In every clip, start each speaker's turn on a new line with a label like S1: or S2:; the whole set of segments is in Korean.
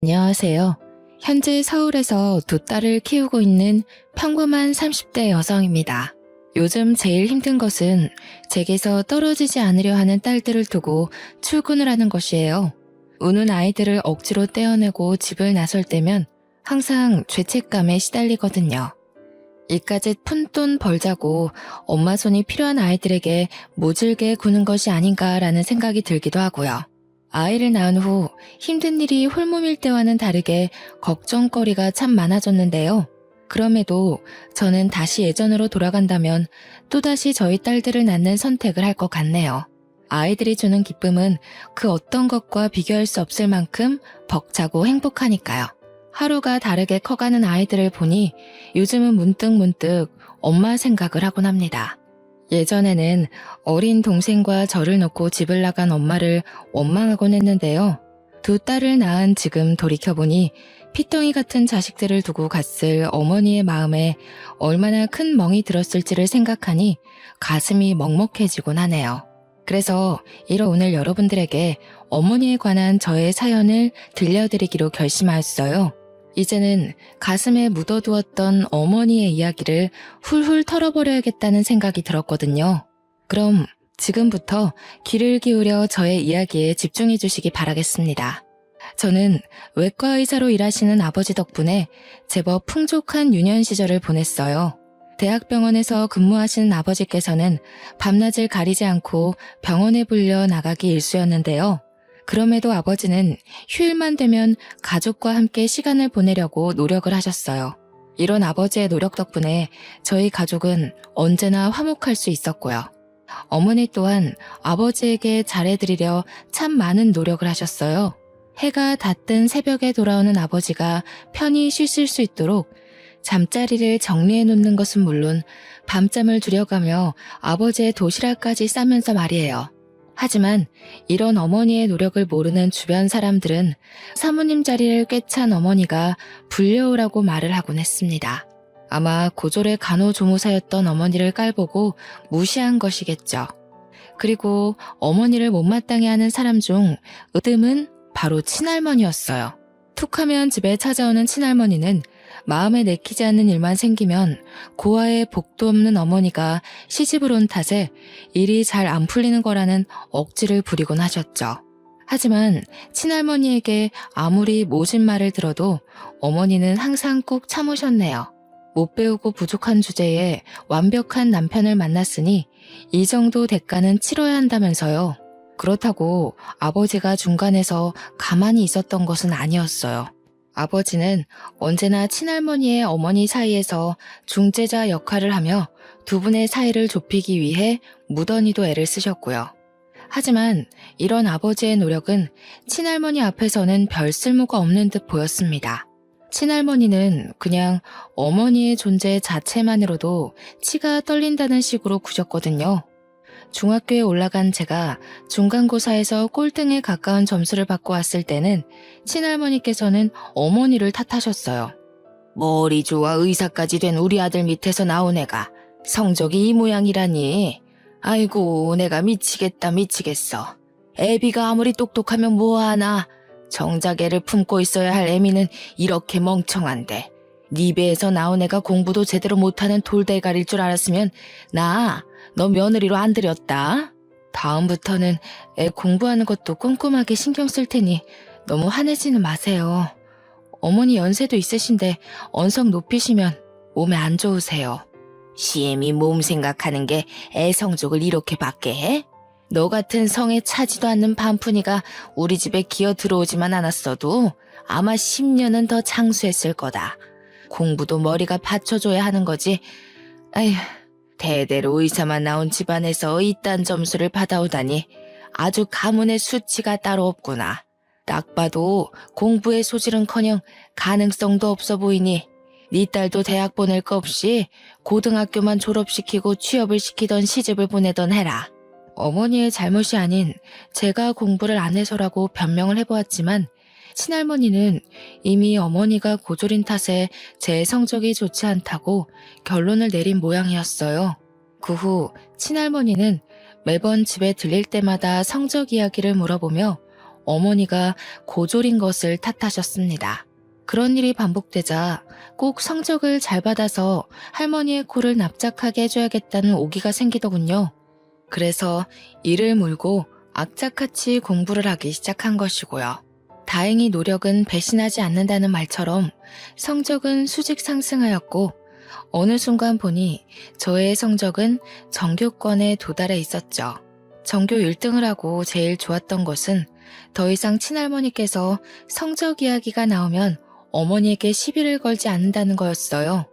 S1: 안녕하세요. 현재 서울에서 두 딸을 키우고 있는 평범한 30대 여성입니다. 요즘 제일 힘든 것은 제게서 떨어지지 않으려 하는 딸들을 두고 출근을 하는 것이에요. 우는 아이들을 억지로 떼어내고 집을 나설 때면 항상 죄책감에 시달리거든요. 이까짓 푼돈 벌자고 엄마 손이 필요한 아이들에게 모질게 구는 것이 아닌가라는 생각이 들기도 하고요. 아이를 낳은 후 힘든 일이 홀몸일 때와는 다르게 걱정거리가 참 많아졌는데요. 그럼에도 저는 다시 예전으로 돌아간다면 또다시 저희 딸들을 낳는 선택을 할 것 같네요. 아이들이 주는 기쁨은 그 어떤 것과 비교할 수 없을 만큼 벅차고 행복하니까요. 하루가 다르게 커가는 아이들을 보니 요즘은 문득문득 엄마 생각을 하곤 합니다. 예전에는 어린 동생과 저를 놓고 집을 나간 엄마를 원망하곤 했는데요. 두 딸을 낳은 지금 돌이켜보니 피덩이 같은 자식들을 두고 갔을 어머니의 마음에 얼마나 큰 멍이 들었을지를 생각하니 가슴이 먹먹해지곤 하네요. 그래서 오늘 여러분들에게 어머니에 관한 저의 사연을 들려드리기로 결심하였어요. 이제는 가슴에 묻어두었던 어머니의 이야기를 훌훌 털어버려야겠다는 생각이 들었거든요. 그럼 지금부터 귀를 기울여 저의 이야기에 집중해 주시기 바라겠습니다. 저는 외과 의사로 일하시는 아버지 덕분에 제법 풍족한 유년 시절을 보냈어요. 대학병원에서 근무하시는 아버지께서는 밤낮을 가리지 않고 병원에 불려 나가기 일쑤였는데요. 그럼에도 아버지는 휴일만 되면 가족과 함께 시간을 보내려고 노력을 하셨어요. 이런 아버지의 노력 덕분에 저희 가족은 언제나 화목할 수 있었고요. 어머니 또한 아버지에게 잘해드리려 참 많은 노력을 하셨어요. 해가 닿던 새벽에 돌아오는 아버지가 편히 쉬실 수 있도록 잠자리를 정리해 놓는 것은 물론 밤잠을 줄여가며 아버지의 도시락까지 싸면서 말이에요. 하지만 이런 어머니의 노력을 모르는 주변 사람들은 사모님 자리를 꿰찬 어머니가 불려오라고 말을 하곤 했습니다. 아마 고졸의 간호조무사였던 어머니를 깔보고 무시한 것이겠죠. 그리고 어머니를 못마땅해 하는 사람 중 으뜸은 바로 친할머니였어요. 툭하면 집에 찾아오는 친할머니는 마음에 내키지 않는 일만 생기면 고아의 복도 없는 어머니가 시집을 온 탓에 일이 잘 안 풀리는 거라는 억지를 부리곤 하셨죠. 하지만 친할머니에게 아무리 모진 말을 들어도 어머니는 항상 꾹 참으셨네요. 못 배우고 부족한 주제에 완벽한 남편을 만났으니 이 정도 대가는 치러야 한다면서요. 그렇다고 아버지가 중간에서 가만히 있었던 것은 아니었어요. 아버지는 언제나 친할머니의 어머니 사이에서 중재자 역할을 하며 두 분의 사이를 좁히기 위해 무던히도 애를 쓰셨고요. 하지만 이런 아버지의 노력은 친할머니 앞에서는 별 쓸모가 없는 듯 보였습니다. 친할머니는 그냥 어머니의 존재 자체만으로도 치가 떨린다는 식으로 구셨거든요. 중학교에 올라간 제가 중간고사에서 꼴등에 가까운 점수를 받고 왔을 때는 친할머니께서는 어머니를 탓하셨어요. 머리 좋아 의사까지 된 우리 아들 밑에서 나온 애가 성적이 이 모양이라니. 아이고 내가 미치겠어. 애비가 아무리 똑똑하면 뭐하나. 정작 애를 품고 있어야 할 애미는 이렇게 멍청한데. 네 배에서 나온 애가 공부도 제대로 못하는 돌대가리일 줄 알았으면 너 며느리로 안 들였다. 다음부터는 애 공부하는 것도 꼼꼼하게 신경 쓸 테니 너무 화내지는 마세요. 어머니 연세도 있으신데 언성 높이시면 몸에 안 좋으세요. 시엠이 몸 생각하는 게 애 성적을 이렇게 받게 해? 너 같은 성에 차지도 않는 반푼이가 우리 집에 기어 들어오지만 않았어도 아마 10년은 더 장수했을 거다. 공부도 머리가 받쳐줘야 하는 거지. 아휴. 대대로 의사만 나온 집안에서 이딴 점수를 받아오다니 아주 가문의 수치가 따로 없구나. 딱 봐도 공부의 소질은커녕 가능성도 없어 보이니 네 딸도 대학 보낼 거 없이 고등학교만 졸업시키고 취업을 시키던 시집을 보내던 해라. 어머니의 잘못이 아닌 제가 공부를 안 해서라고 변명을 해보았지만 친할머니는 이미 어머니가 고졸인 탓에 제 성적이 좋지 않다고 결론을 내린 모양이었어요. 그 후 친할머니는 매번 집에 들릴 때마다 성적 이야기를 물어보며 어머니가 고졸인 것을 탓하셨습니다. 그런 일이 반복되자 꼭 성적을 잘 받아서 할머니의 코를 납작하게 해줘야겠다는 오기가 생기더군요. 그래서 이를 물고 악착같이 공부를 하기 시작한 것이고요. 다행히 노력은 배신하지 않는다는 말처럼 성적은 수직 상승하였고 어느 순간 보니 저의 성적은 전교권에 도달해 있었죠. 전교 1등을 하고 제일 좋았던 것은 더 이상 친할머니께서 성적 이야기가 나오면 어머니에게 시비를 걸지 않는다는 거였어요.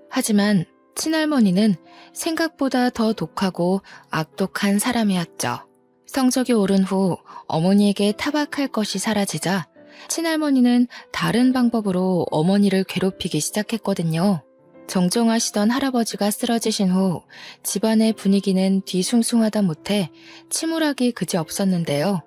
S1: 하지만 친할머니는 생각보다 더 독하고 악독한 사람이었죠. 성적이 오른 후 어머니에게 타박할 것이 사라지자 친할머니는 다른 방법으로 어머니를 괴롭히기 시작했거든요. 정정하시던 할아버지가 쓰러지신 후 집안의 분위기는 뒤숭숭하다 못해 침울하기 그지없었는데요.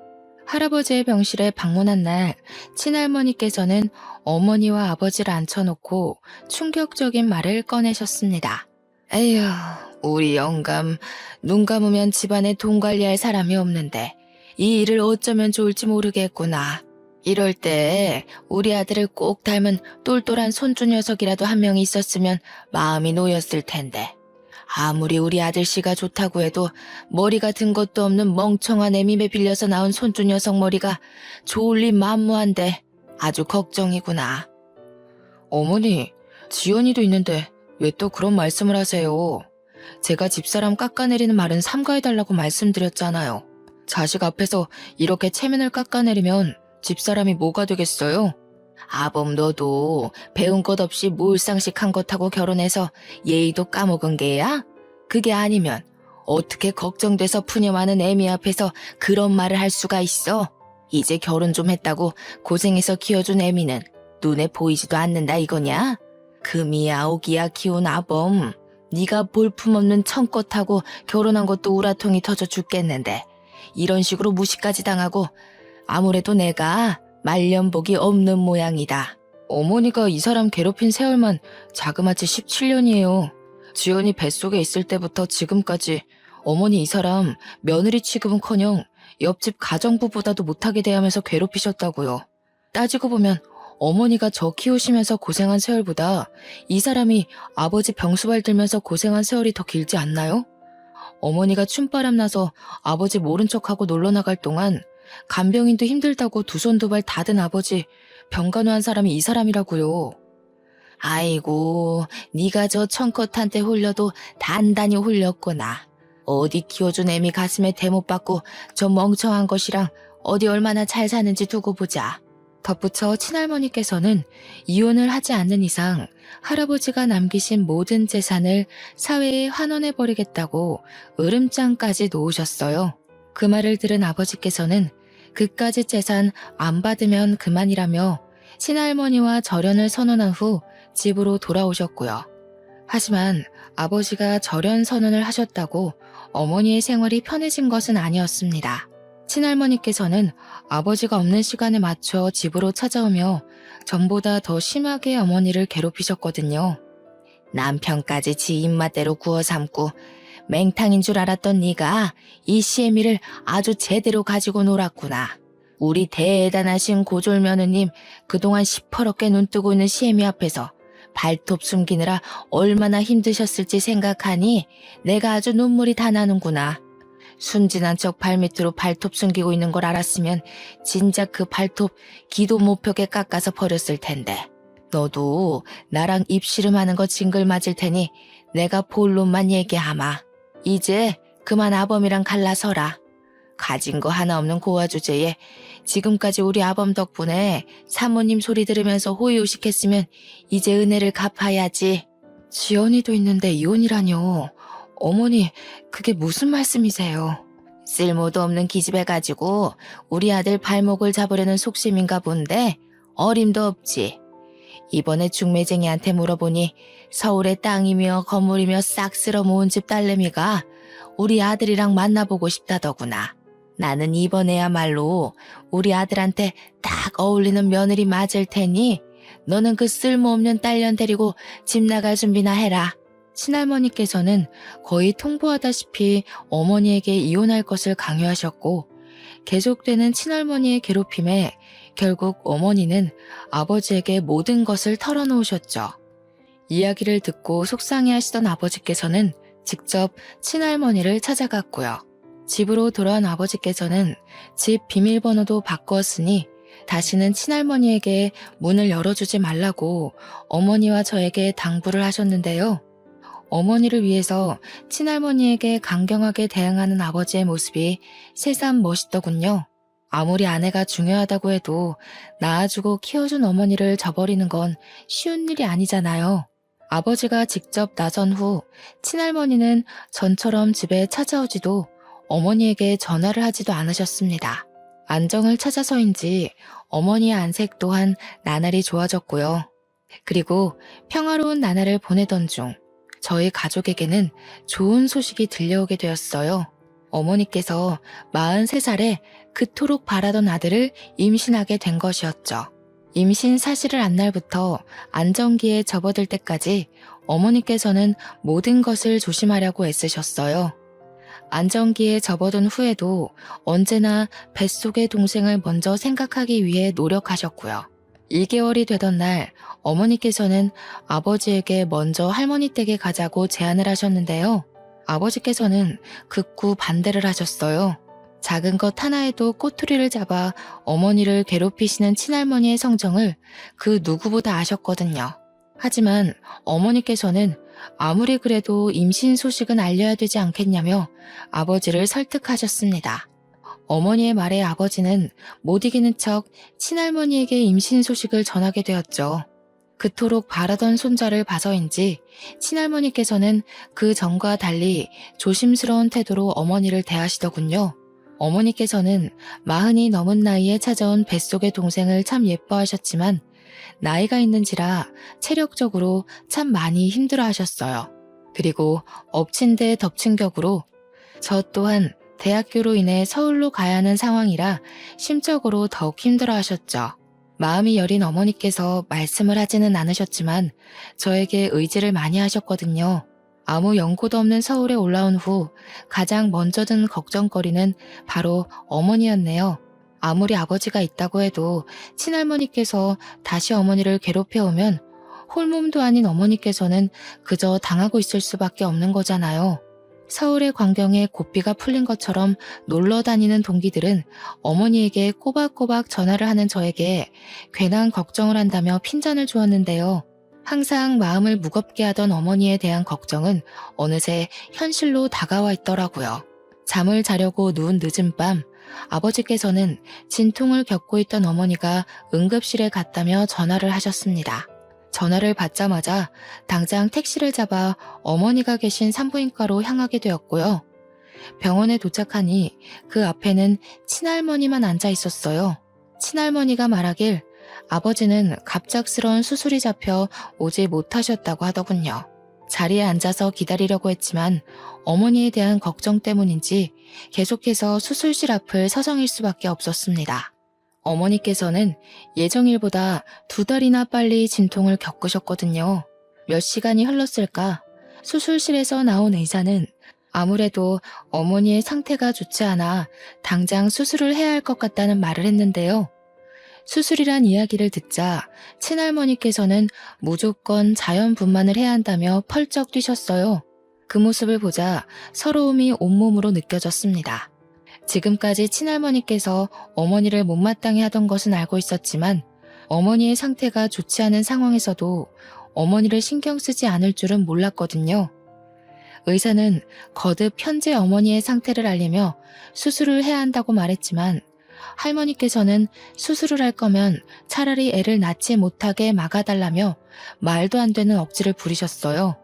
S1: 할아버지의 병실에 방문한 날 친할머니께서는 어머니와 아버지를 앉혀놓고 충격적인 말을 꺼내셨습니다. 에휴, 우리 영감, 눈 감으면 집안에 돈 관리할 사람이 없는데 이 일을 어쩌면 좋을지 모르겠구나. 이럴 때 우리 아들을 꼭 닮은 똘똘한 손주 녀석이라도 한 명 있었으면 마음이 놓였을 텐데. 아무리 우리 아들씨가 좋다고 해도 머리가 든 것도 없는 멍청한 애미에 빌려서 나온 손주 녀석 머리가 좋을 리 만무한데 아주 걱정이구나. 어머니, 지연이도 있는데 왜 또 그런 말씀을 하세요? 제가 집사람 깎아내리는 말은 삼가해달라고 말씀드렸잖아요. 자식 앞에서 이렇게 체면을 깎아내리면 집사람이 뭐가 되겠어요? 아범 너도 배운 것 없이 몰상식한 것하고 결혼해서 예의도 까먹은 게야? 그게 아니면 어떻게 걱정돼서 푸념하는 애미 앞에서 그런 말을 할 수가 있어? 이제 결혼 좀 했다고 고생해서 키워준 애미는 눈에 보이지도 않는다 이거냐? 금이야 오기야 키운 아범, 네가 볼품없는 청껏하고 결혼한 것도 우라통이 터져 죽겠는데 이런 식으로 무시까지 당하고 아무래도 내가 말년복이 없는 모양이다. 어머니가 이 사람 괴롭힌 세월만 자그마치 17년이에요. 지연이 뱃속에 있을 때부터 지금까지 어머니 이 사람 며느리 취급은커녕 옆집 가정부보다도 못하게 대하면서 괴롭히셨다고요. 따지고 보면 어머니가 저 키우시면서 고생한 세월보다 이 사람이 아버지 병수발 들면서 고생한 세월이 더 길지 않나요? 어머니가 춤바람 나서 아버지 모른 척하고 놀러 나갈 동안 간병인도 힘들다고 두 손 두 발 다 든 아버지 병간호한 사람이 이 사람이라고요. 아이고, 네가 저 청껏한테 홀려도 단단히 홀렸구나. 어디 키워준 애미 가슴에 대못 받고 저 멍청한 것이랑 어디 얼마나 잘 사는지 두고 보자. 덧붙여 친할머니께서는 이혼을 하지 않는 이상 할아버지가 남기신 모든 재산을 사회에 환원해버리겠다고 으름장까지 놓으셨어요. 그 말을 들은 아버지께서는 그까짓 재산 안 받으면 그만이라며 친할머니와 절연을 선언한 후 집으로 돌아오셨고요. 하지만 아버지가 절연 선언을 하셨다고 어머니의 생활이 편해진 것은 아니었습니다. 친할머니께서는 아버지가 없는 시간에 맞춰 집으로 찾아오며 전보다 더 심하게 어머니를 괴롭히셨거든요. 남편까지 지 입맛대로 구워 삼고 맹탕인 줄 알았던 네가 이 시애미를 아주 제대로 가지고 놀았구나. 우리 대단하신 고졸 며느님 그동안 시퍼렇게 눈뜨고 있는 시애미 앞에서 발톱 숨기느라 얼마나 힘드셨을지 생각하니 내가 아주 눈물이 다 나는구나. 순진한 척 발밑으로 발톱 숨기고 있는 걸 알았으면 진작 그 발톱 기도 못표게 깎아서 버렸을 텐데. 너도 나랑 입씨름하는 거 징글 맞을 테니 내가 본론만 얘기하마. 이제 그만 아범이랑 갈라서라. 가진 거 하나 없는 고아 주제에 지금까지 우리 아범 덕분에 사모님 소리 들으면서 호의호식했으면 이제 은혜를 갚아야지. 지연이도 있는데 이혼이라뇨. 어머니, 그게 무슨 말씀이세요? 쓸모도 없는 기집애 가지고 우리 아들 발목을 잡으려는 속심인가 본데 어림도 없지. 이번에 중매쟁이한테 물어보니 서울의 땅이며 건물이며 싹 쓸어 모은 집 딸내미가 우리 아들이랑 만나보고 싶다더구나. 나는 이번에야말로 우리 아들한테 딱 어울리는 며느리 맞을 테니 너는 그 쓸모없는 딸년 데리고 집 나갈 준비나 해라. 친할머니께서는 거의 통보하다시피 어머니에게 이혼할 것을 강요하셨고 계속되는 친할머니의 괴롭힘에 결국 어머니는 아버지에게 모든 것을 털어놓으셨죠. 이야기를 듣고 속상해하시던 아버지께서는 직접 친할머니를 찾아갔고요. 집으로 돌아온 아버지께서는 집 비밀번호도 바꾸었으니 다시는 친할머니에게 문을 열어주지 말라고 어머니와 저에게 당부를 하셨는데요. 어머니를 위해서 친할머니에게 강경하게 대응하는 아버지의 모습이 새삼 멋있더군요. 아무리 아내가 중요하다고 해도 낳아주고 키워준 어머니를 저버리는 건 쉬운 일이 아니잖아요. 아버지가 직접 나선 후 친할머니는 전처럼 집에 찾아오지도 어머니에게 전화를 하지도 않으셨습니다. 안정을 찾아서인지 어머니의 안색 또한 나날이 좋아졌고요. 그리고 평화로운 나날을 보내던 중 저희 가족에게는 좋은 소식이 들려오게 되었어요. 어머니께서 43살에 그토록 바라던 아들을 임신하게 된 것이었죠. 임신 사실을 안 날부터 안정기에 접어들 때까지 어머니께서는 모든 것을 조심하려고 애쓰셨어요. 안정기에 접어든 후에도 언제나 뱃속의 동생을 먼저 생각하기 위해 노력하셨고요. 2개월이 되던 날 어머니께서는 아버지에게 먼저 할머니 댁에 가자고 제안을 하셨는데요. 아버지께서는 극구 반대를 하셨어요. 작은 것 하나에도 꼬투리를 잡아 어머니를 괴롭히시는 친할머니의 성정을 그 누구보다 아셨거든요. 하지만 어머니께서는 아무리 그래도 임신 소식은 알려야 되지 않겠냐며 아버지를 설득하셨습니다. 어머니의 말에 아버지는 못 이기는 척 친할머니에게 임신 소식을 전하게 되었죠. 그토록 바라던 손자를 봐서인지 친할머니께서는 그 전과 달리 조심스러운 태도로 어머니를 대하시더군요. 어머니께서는 40이 넘은 나이에 찾아온 뱃속의 동생을 참 예뻐하셨지만 나이가 있는지라 체력적으로 참 많이 힘들어하셨어요. 그리고 엎친 데 덮친 격으로 저 또한 대학교로 인해 서울로 가야 하는 상황이라 심적으로 더욱 힘들어하셨죠. 마음이 여린 어머니께서 말씀을 하지는 않으셨지만 저에게 의지를 많이 하셨거든요. 아무 연고도 없는 서울에 올라온 후 가장 먼저 든 걱정거리는 바로 어머니였네요. 아무리 아버지가 있다고 해도 친할머니께서 다시 어머니를 괴롭혀오면 홀몸도 아닌 어머니께서는 그저 당하고 있을 수밖에 없는 거잖아요. 서울의 광경에 고삐가 풀린 것처럼 놀러 다니는 동기들은 어머니에게 꼬박꼬박 전화를 하는 저에게 괜한 걱정을 한다며 핀잔을 주었는데요. 항상 마음을 무겁게 하던 어머니에 대한 걱정은 어느새 현실로 다가와 있더라고요. 잠을 자려고 누운 늦은 밤, 아버지께서는 진통을 겪고 있던 어머니가 응급실에 갔다며 전화를 하셨습니다. 전화를 받자마자 당장 택시를 잡아 어머니가 계신 산부인과로 향하게 되었고요. 병원에 도착하니 그 앞에는 친할머니만 앉아 있었어요. 친할머니가 말하길 아버지는 갑작스러운 수술이 잡혀 오지 못하셨다고 하더군요. 자리에 앉아서 기다리려고 했지만 어머니에 대한 걱정 때문인지 계속해서 수술실 앞을 서성일 수밖에 없었습니다. 어머니께서는 예정일보다 2달이나 빨리 진통을 겪으셨거든요. 몇 시간이 흘렀을까? 수술실에서 나온 의사는 아무래도 어머니의 상태가 좋지 않아 당장 수술을 해야 할 것 같다는 말을 했는데요. 수술이란 이야기를 듣자 친할머니께서는 무조건 자연분만을 해야 한다며 펄쩍 뛰셨어요. 그 모습을 보자 서러움이 온몸으로 느껴졌습니다. 지금까지 친할머니께서 어머니를 못마땅해 하던 것은 알고 있었지만 어머니의 상태가 좋지 않은 상황에서도 어머니를 신경 쓰지 않을 줄은 몰랐거든요. 의사는 거듭 현재 어머니의 상태를 알리며 수술을 해야 한다고 말했지만 할머니께서는 수술을 할 거면 차라리 애를 낳지 못하게 막아달라며 말도 안 되는 억지를 부리셨어요.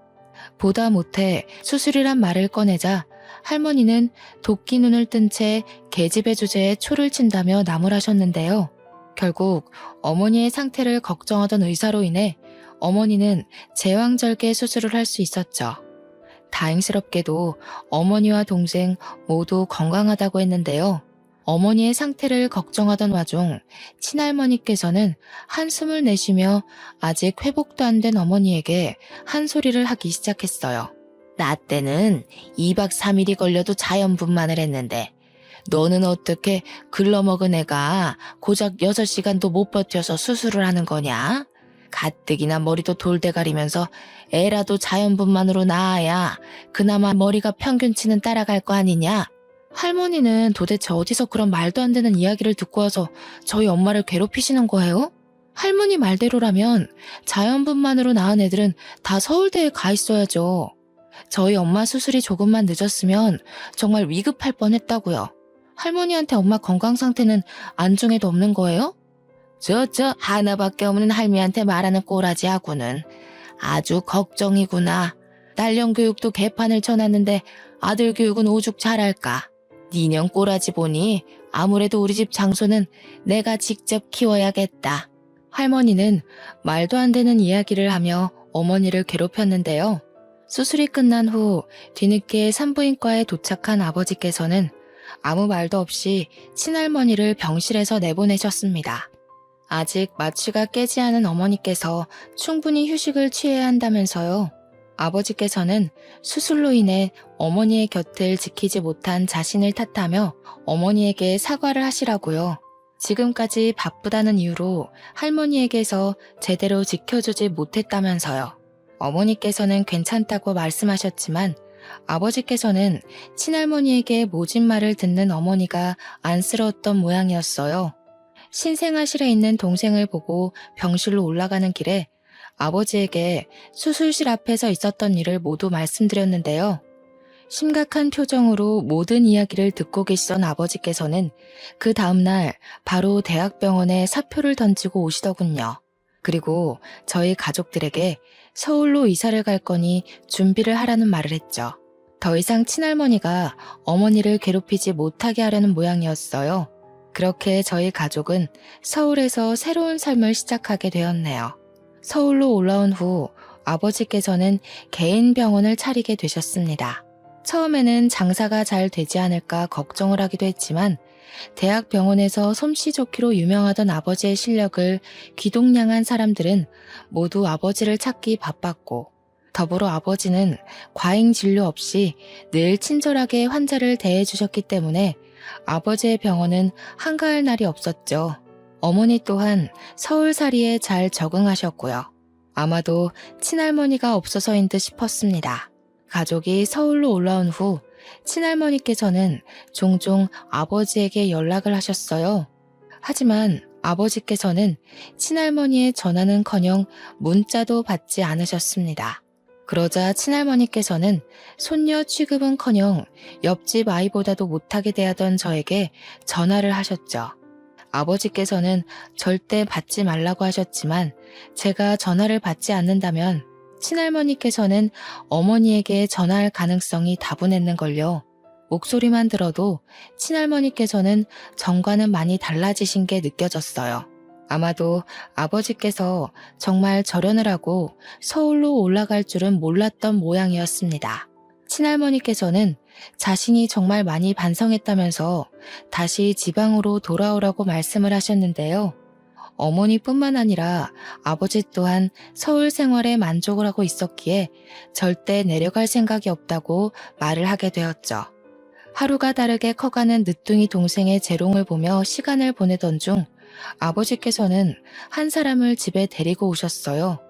S1: 보다 못해 수술이란 말을 꺼내자 할머니는 도끼 눈을 뜬 채 계집애 주제에 초를 친다며 나무라셨는데요. 결국 어머니의 상태를 걱정하던 의사로 인해 어머니는 제왕절개 수술을 할 수 있었죠. 다행스럽게도 어머니와 동생 모두 건강하다고 했는데요. 어머니의 상태를 걱정하던 와중 친할머니께서는 한숨을 내쉬며 아직 회복도 안 된 어머니에게 한 소리를 하기 시작했어요. 나 때는 2박 3일이 걸려도 자연분만을 했는데 너는 어떻게 글러먹은 애가 고작 6시간도 못 버텨서 수술을 하는 거냐? 가뜩이나 머리도 돌대가리면서 애라도 자연분만으로 낳아야 그나마 머리가 평균치는 따라갈 거 아니냐? 할머니는 도대체 어디서 그런 말도 안 되는 이야기를 듣고 와서 저희 엄마를 괴롭히시는 거예요? 할머니 말대로라면 자연분만으로 낳은 애들은 다 서울대에 가 있어야죠. 저희 엄마 수술이 조금만 늦었으면 정말 위급할 뻔했다고요. 할머니한테 엄마 건강 상태는 안중에도 없는 거예요? 하나밖에 없는 할미한테 말하는 꼬라지하고는 아주 걱정이구나. 딸년 교육도 개판을 쳐놨는데 아들 교육은 오죽 잘할까. 니년 꼬라지 보니 아무래도 우리 집 장소는 내가 직접 키워야겠다. 할머니는 말도 안 되는 이야기를 하며 어머니를 괴롭혔는데요. 수술이 끝난 후 뒤늦게 산부인과에 도착한 아버지께서는 아무 말도 없이 친할머니를 병실에서 내보내셨습니다. 아직 마취가 깨지 않은 어머니께서 충분히 휴식을 취해야 한다면서요. 아버지께서는 수술로 인해 어머니의 곁을 지키지 못한 자신을 탓하며 어머니에게 사과를 하시라고요. 지금까지 바쁘다는 이유로 할머니에게서 제대로 지켜주지 못했다면서요. 어머니께서는 괜찮다고 말씀하셨지만 아버지께서는 친할머니에게 모진 말을 듣는 어머니가 안쓰러웠던 모양이었어요. 신생아실에 있는 동생을 보고 병실로 올라가는 길에 아버지에게 수술실 앞에서 있었던 일을 모두 말씀드렸는데요. 심각한 표정으로 모든 이야기를 듣고 계시던 아버지께서는 그 다음날 바로 대학병원에 사표를 던지고 오시더군요. 그리고 저희 가족들에게 서울로 이사를 갈 거니 준비를 하라는 말을 했죠. 더 이상 친할머니가 어머니를 괴롭히지 못하게 하려는 모양이었어요. 그렇게 저희 가족은 서울에서 새로운 삶을 시작하게 되었네요. 서울로 올라온 후 아버지께서는 개인 병원을 차리게 되셨습니다. 처음에는 장사가 잘 되지 않을까 걱정을 하기도 했지만 대학 병원에서 솜씨 좋기로 유명하던 아버지의 실력을 귀동냥한 사람들은 모두 아버지를 찾기 바빴고 더불어 아버지는 과잉 진료 없이 늘 친절하게 환자를 대해주셨기 때문에 아버지의 병원은 한가할 날이 없었죠. 어머니 또한 서울살이에 잘 적응하셨고요. 아마도 친할머니가 없어서인 듯 싶었습니다. 가족이 서울로 올라온 후 친할머니께서는 종종 아버지에게 연락을 하셨어요. 하지만 아버지께서는 친할머니의 전화는커녕 문자도 받지 않으셨습니다. 그러자 친할머니께서는 손녀 취급은커녕 옆집 아이보다도 못하게 대하던 저에게 전화를 하셨죠. 아버지께서는 절대 받지 말라고 하셨지만 제가 전화를 받지 않는다면 친할머니께서는 어머니에게 전화할 가능성이 다분했는걸요. 목소리만 들어도 친할머니께서는 전과는 많이 달라지신 게 느껴졌어요. 아마도 아버지께서 정말 절연을 하고 서울로 올라갈 줄은 몰랐던 모양이었습니다. 친할머니께서는 자신이 정말 많이 반성했다면서 다시 지방으로 돌아오라고 말씀을 하셨는데요. 어머니뿐만 아니라 아버지 또한 서울 생활에 만족을 하고 있었기에 절대 내려갈 생각이 없다고 말을 하게 되었죠. 하루가 다르게 커가는 늦둥이 동생의 재롱을 보며 시간을 보내던 중 아버지께서는 한 사람을 집에 데리고 오셨어요.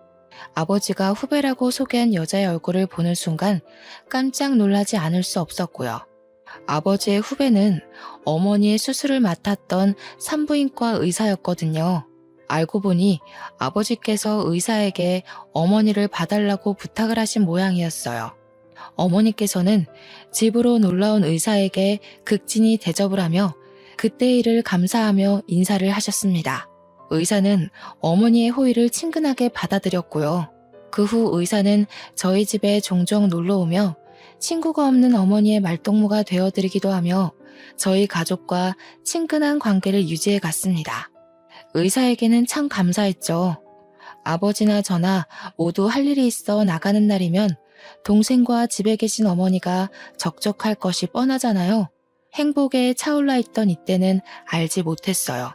S1: 아버지가 후배라고 소개한 여자의 얼굴을 보는 순간 깜짝 놀라지 않을 수 없었고요. 아버지의 후배는 어머니의 수술을 맡았던 산부인과 의사였거든요. 알고 보니 아버지께서 의사에게 어머니를 봐달라고 부탁을 하신 모양이었어요. 어머니께서는 집으로 놀라온 의사에게 극진히 대접을 하며 그때의 일을 감사하며 인사를 하셨습니다. 의사는 어머니의 호의를 친근하게 받아들였고요. 그 후 의사는 저희 집에 종종 놀러오며 친구가 없는 어머니의 말동무가 되어드리기도 하며 저희 가족과 친근한 관계를 유지해 갔습니다. 의사에게는 참 감사했죠. 아버지나 저나 모두 할 일이 있어 나가는 날이면 동생과 집에 계신 어머니가 적적할 것이 뻔하잖아요. 행복에 차올라 있던 이때는 알지 못했어요.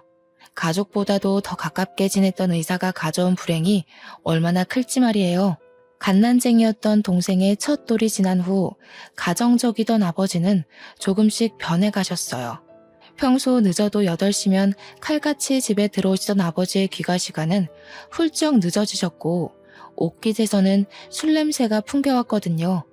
S1: 가족보다도 더 가깝게 지냈던 의사가 가져온 불행이 얼마나 클지 말이에요. 갓난쟁이였던 동생의 첫 돌이 지난 후 가정적이던 아버지는 조금씩 변해가셨어요. 평소 늦어도 8시면 칼같이 집에 들어오시던 아버지의 귀가 시간은 훌쩍 늦어지셨고 옷깃에서는 술 냄새가 풍겨왔거든요.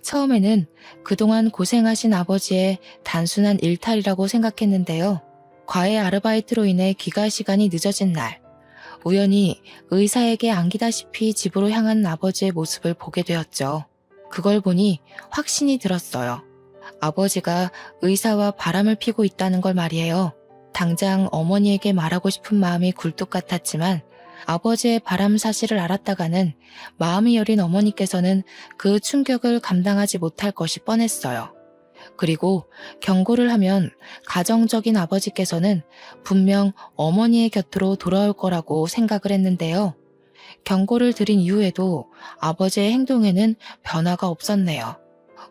S1: 처음에는 그동안 고생하신 아버지의 단순한 일탈이라고 생각했는데요. 과외 아르바이트로 인해 귀가 시간이 늦어진 날, 우연히 의사에게 안기다시피 집으로 향한 아버지의 모습을 보게 되었죠. 그걸 보니 확신이 들었어요. 아버지가 의사와 바람을 피고 있다는 걸 말이에요. 당장 어머니에게 말하고 싶은 마음이 굴뚝 같았지만 아버지의 바람 사실을 알았다가는 마음이 여린 어머니께서는 그 충격을 감당하지 못할 것이 뻔했어요. 그리고 경고를 하면 가정적인 아버지께서는 분명 어머니의 곁으로 돌아올 거라고 생각을 했는데요. 경고를 드린 이후에도 아버지의 행동에는 변화가 없었네요.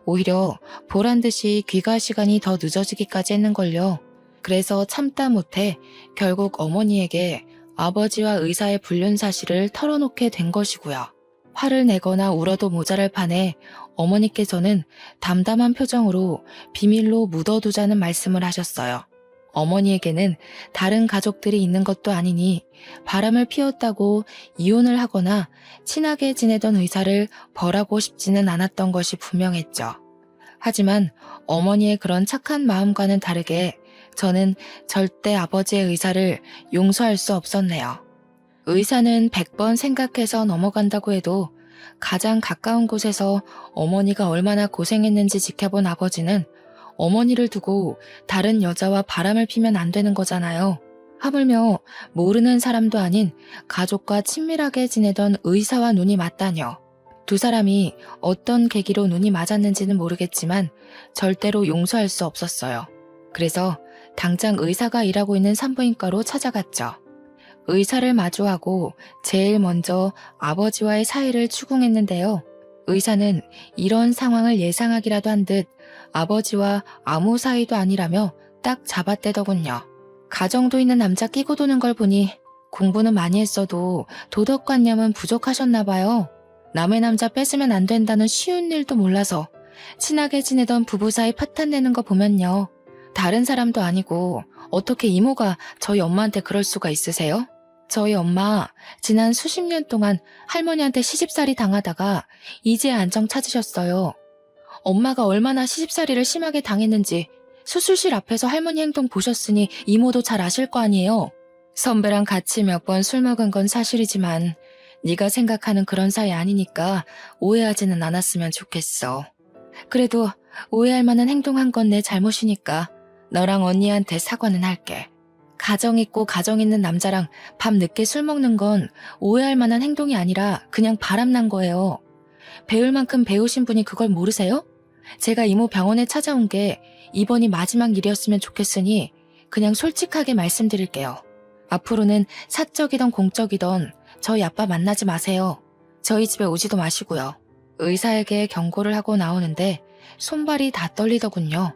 S1: 오히려 보란 듯이 귀가 시간이 더 늦어지기까지 했는걸요. 그래서 참다 못해 결국 어머니에게 아버지와 의사의 불륜 사실을 털어놓게 된 것이고요. 화를 내거나 울어도 모자랄 판에 어머니께서는 담담한 표정으로 비밀로 묻어두자는 말씀을 하셨어요. 어머니에게는 다른 가족들이 있는 것도 아니니 바람을 피웠다고 이혼을 하거나 친하게 지내던 의사를 벌하고 싶지는 않았던 것이 분명했죠. 하지만 어머니의 그런 착한 마음과는 다르게 저는 절대 아버지의 의사를 용서할 수 없었네요. 의사는 100번 생각해서 넘어간다고 해도 가장 가까운 곳에서 어머니가 얼마나 고생했는지 지켜본 아버지는 어머니를 두고 다른 여자와 바람을 피면 안 되는 거잖아요. 하물며 모르는 사람도 아닌 가족과 친밀하게 지내던 의사와 눈이 맞다뇨. 두 사람이 어떤 계기로 눈이 맞았는지는 모르겠지만 절대로 용서할 수 없었어요. 그래서 당장 의사가 일하고 있는 산부인과로 찾아갔죠. 의사를 마주하고 제일 먼저 아버지와의 사이를 추궁했는데요. 의사는 이런 상황을 예상하기라도 한 듯 아버지와 아무 사이도 아니라며 딱 잡아떼더군요. 가정도 있는 남자 끼고 도는 걸 보니 공부는 많이 했어도 도덕관념은 부족하셨나 봐요. 남의 남자 뺏으면 안 된다는 쉬운 일도 몰라서 친하게 지내던 부부 사이 파탄 내는 거 보면요. 다른 사람도 아니고 어떻게 이모가 저희 엄마한테 그럴 수가 있으세요? 저희 엄마 지난 수십 년 동안 할머니한테 시집살이 당하다가 이제 안정 찾으셨어요. 엄마가 얼마나 시집살이를 심하게 당했는지 수술실 앞에서 할머니 행동 보셨으니 이모도 잘 아실 거 아니에요. 선배랑 같이 몇 번 술 먹은 건 사실이지만 네가 생각하는 그런 사이 아니니까 오해하지는 않았으면 좋겠어. 그래도 오해할 만한 행동한 건 내 잘못이니까 너랑 언니한테 사과는 할게. 가정 있고 가정 있는 남자랑 밤 늦게 술 먹는 건 오해할 만한 행동이 아니라 그냥 바람난 거예요. 배울 만큼 배우신 분이 그걸 모르세요? 제가 이모 병원에 찾아온 게 이번이 마지막 일이었으면 좋겠으니 그냥 솔직하게 말씀드릴게요. 앞으로는 사적이던 공적이던 저희 아빠 만나지 마세요. 저희 집에 오지도 마시고요. 의사에게 경고를 하고 나오는데 손발이 다 떨리더군요.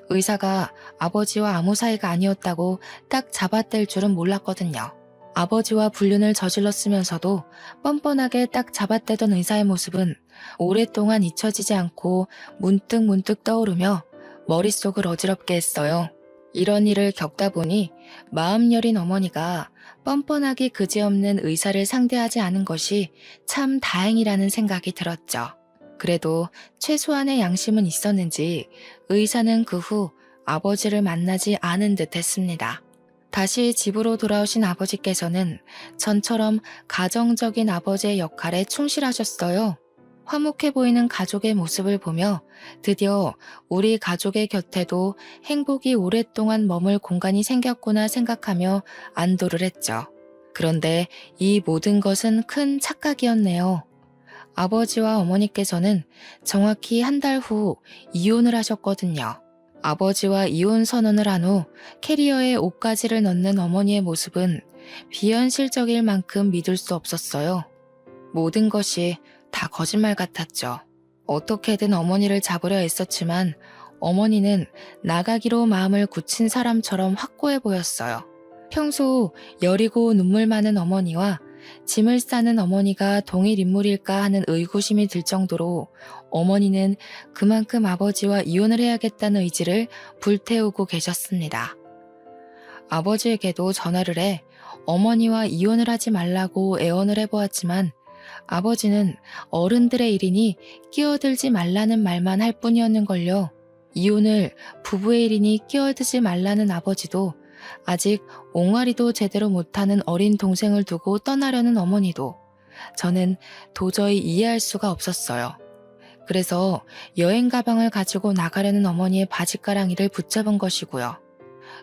S1: 의사가 아버지와 아무 사이가 아니었다고 딱 잡아뗄 줄은 몰랐거든요. 아버지와 불륜을 저질렀으면서도 뻔뻔하게 딱 잡아떼던 의사의 모습은 오랫동안 잊혀지지 않고 문득문득 떠오르며 머릿속을 어지럽게 했어요. 이런 일을 겪다 보니 마음 여린 어머니가 뻔뻔하기 그지없는 의사를 상대하지 않은 것이 참 다행이라는 생각이 들었죠. 그래도 최소한의 양심은 있었는지 의사는 그 후 아버지를 만나지 않은 듯 했습니다. 다시 집으로 돌아오신 아버지께서는 전처럼 가정적인 아버지의 역할에 충실하셨어요. 화목해 보이는 가족의 모습을 보며 드디어 우리 가족의 곁에도 행복이 오랫동안 머물 공간이 생겼구나 생각하며 안도를 했죠. 그런데 이 모든 것은 큰 착각이었네요. 아버지와 어머니께서는 정확히 한 달 후 이혼을 하셨거든요. 아버지와 이혼 선언을 한 후 캐리어에 옷가지를 넣는 어머니의 모습은 비현실적일 만큼 믿을 수 없었어요. 모든 것이 다 거짓말 같았죠. 어떻게든 어머니를 잡으려 애썼지만 어머니는 나가기로 마음을 굳힌 사람처럼 확고해 보였어요. 평소 여리고 눈물 많은 어머니와 짐을 싸는 어머니가 동일 인물일까 하는 의구심이 들 정도로 어머니는 그만큼 아버지와 이혼을 해야겠다는 의지를 불태우고 계셨습니다. 아버지에게도 전화를 해 어머니와 이혼을 하지 말라고 애원을 해보았지만 아버지는 어른들의 일이니 끼어들지 말라는 말만 할 뿐이었는걸요. 이혼을 부부의 일이니 끼어들지 말라는 아버지도 아직 옹알이도 제대로 못하는 어린 동생을 두고 떠나려는 어머니도 저는 도저히 이해할 수가 없었어요. 그래서 여행 가방을 가지고 나가려는 어머니의 바지가랑이를 붙잡은 것이고요.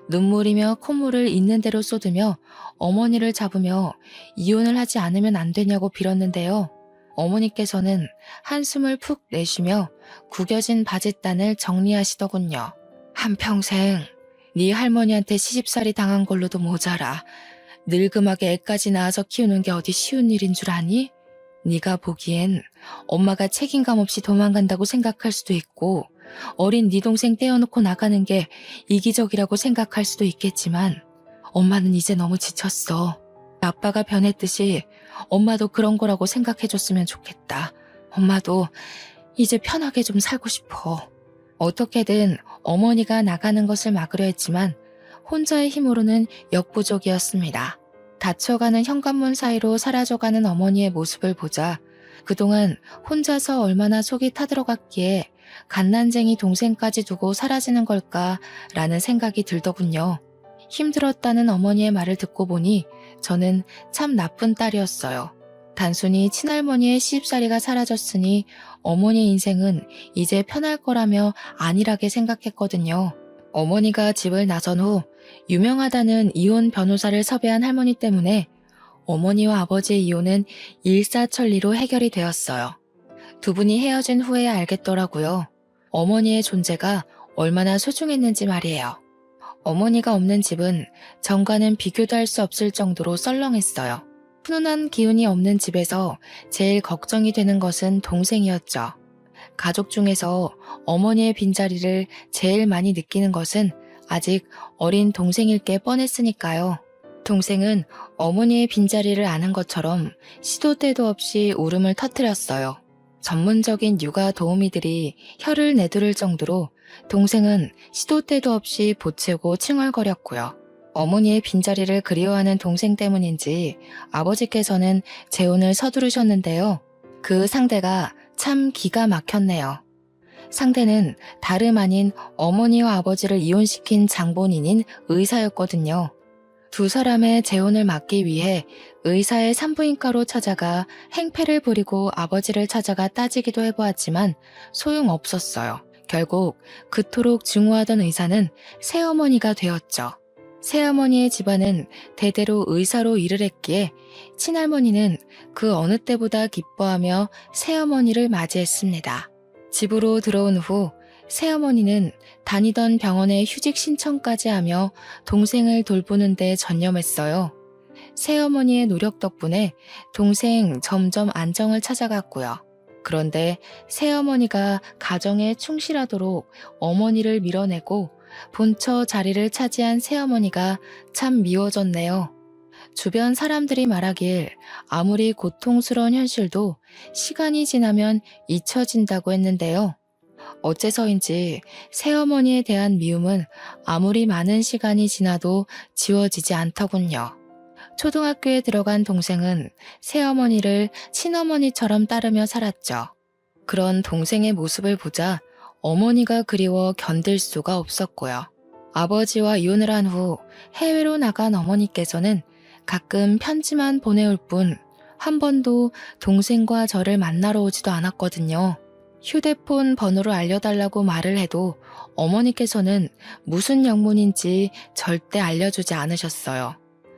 S1: 눈물이며 콧물을 있는 대로 쏟으며 어머니를 잡으며 이혼을 하지 않으면 안 되냐고 빌었는데요. 어머니께서는 한숨을 푹 내쉬며 구겨진 바짓단을 정리하시더군요. 한평생 네 할머니한테 시집살이 당한 걸로도 모자라. 늙음하게 애까지 낳아서 키우는 게 어디 쉬운 일인 줄 아니? 네가 보기엔 엄마가 책임감 없이 도망간다고 생각할 수도 있고 어린 네 동생 떼어놓고 나가는 게 이기적이라고 생각할 수도 있겠지만 엄마는 이제 너무 지쳤어. 아빠가 변했듯이 엄마도 그런 거라고 생각해줬으면 좋겠다. 엄마도 이제 편하게 좀 살고 싶어. 어떻게든 어머니가 나가는 것을 막으려 했지만 혼자의 힘으로는 역부족이었습니다. 닫혀가는 현관문 사이로 사라져가는 어머니의 모습을 보자 그동안 혼자서 얼마나 속이 타들어갔기에 갓난쟁이 동생까지 두고 사라지는 걸까라는 생각이 들더군요. 힘들었다는 어머니의 말을 듣고 보니 저는 참 나쁜 딸이었어요. 단순히 친할머니의 시집살이가 사라졌으니 어머니 인생은 이제 편할 거라며 안일하게 생각했거든요. 어머니가 집을 나선 후 유명하다는 이혼 변호사를 섭외한 할머니 때문에 어머니와 아버지의 이혼은 일사천리로 해결이 되었어요. 두 분이 헤어진 후에야 알겠더라고요. 어머니의 존재가 얼마나 소중했는지 말이에요. 어머니가 없는 집은 전과는 비교도 할 수 없을 정도로 썰렁했어요. 훈훈한 기운이 없는 집에서 제일 걱정이 되는 것은 동생이었죠. 가족 중에서 어머니의 빈자리를 제일 많이 느끼는 것은 아직 어린 동생일 게 뻔했으니까요. 동생은 어머니의 빈자리를 아는 것처럼 시도 때도 없이 울음을 터뜨렸어요. 전문적인 육아 도우미들이 혀를 내두를 정도로 동생은 시도 때도 없이 보채고 칭얼거렸고요. 어머니의 빈자리를 그리워하는 동생 때문인지 아버지께서는 재혼을 서두르셨는데요. 그 상대가 참 기가 막혔네요. 상대는 다름 아닌 어머니와 아버지를 이혼시킨 장본인인 의사였거든요. 두 사람의 재혼을 막기 위해 의사의 산부인과로 찾아가 행패를 부리고 아버지를 찾아가 따지기도 해보았지만 소용없었어요. 결국 그토록 증오하던 의사는 새어머니가 되었죠. 새어머니의 집안은 대대로 의사로 일을 했기에 친할머니는 그 어느 때보다 기뻐하며 새어머니를 맞이했습니다. 집으로 들어온 후 새어머니는 다니던 병원에 휴직 신청까지 하며 동생을 돌보는 데 전념했어요. 새어머니의 노력 덕분에 동생 점점 안정을 찾아갔고요. 그런데 새어머니가 가정에 충실하도록 어머니를 밀어내고 본처 자리를 차지한 새어머니가 참 미워졌네요. 주변 사람들이 말하길 아무리 고통스러운 현실도 시간이 지나면 잊혀진다고 했는데요. 어째서인지 새어머니에 대한 미움은 아무리 많은 시간이 지나도 지워지지 않더군요. 초등학교에 들어간 동생은 새어머니를 친어머니처럼 따르며 살았죠. 그런 동생의 모습을 보자 어머니가 그리워 견딜 수가 없었고요. 아버지와 이혼을 한 후 해외로 나간 어머니께서는 가끔 편지만 보내올 뿐 한 번도 동생과 저를 만나러 오지도 않았거든요. 휴대폰 번호를 알려달라고 말을 해도 어머니께서는 무슨 영문인지 절대 알려주지 않으셨어요.